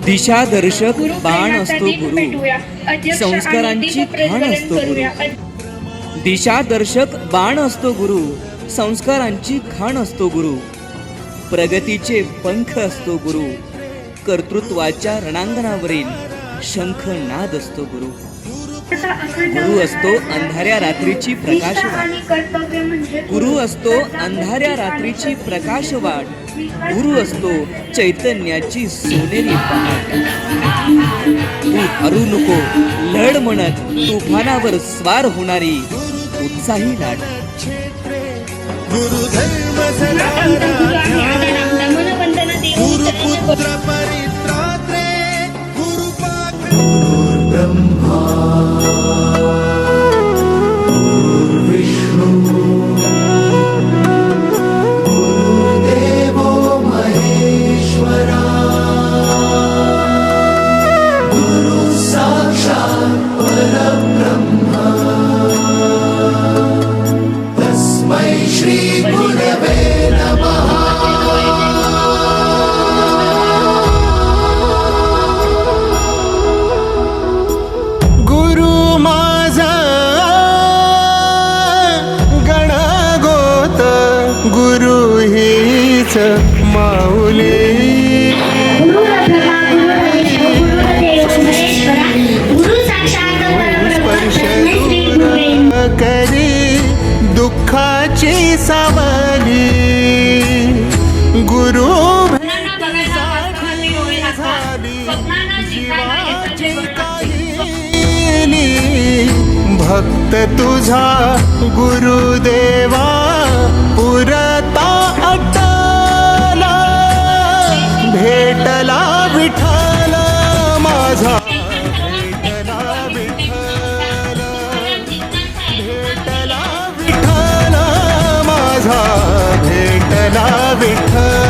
दिशादर्शक बाण असतो गुरु, संस्कारांची खाण असतो गुरु. दिशादर्शक बाण असतो गुरु, संस्कारांची खाण असतो गुरु. प्रगतीचे पंख असतो गुरु, कर्तृत्वाच्या रणांगणावरील शंखनाद असतो गुरु. गुरु असतो अंधाऱ्या रात्रीची प्रकाशवाट. गुरु असतो अंधाऱ्या रात्रीची प्रकाशवाट. गुरु असतो चैतन्याची सोनेरी पहाट. तू हरू नको लढ म्हणत तुफानावर स्वार होणारी उत्साही लाट. गुरु हीच माऊली. स्पर्श करी दुःखाची सावली. गुरु जीवाची काहिली. भक्त तुझा गुरुदेवा पुरता अटला. भेटला विठ्ठल माझा, भेटला विठ्ठल, भेटला विठ्ठल माझा, भेटला विठ्ठल.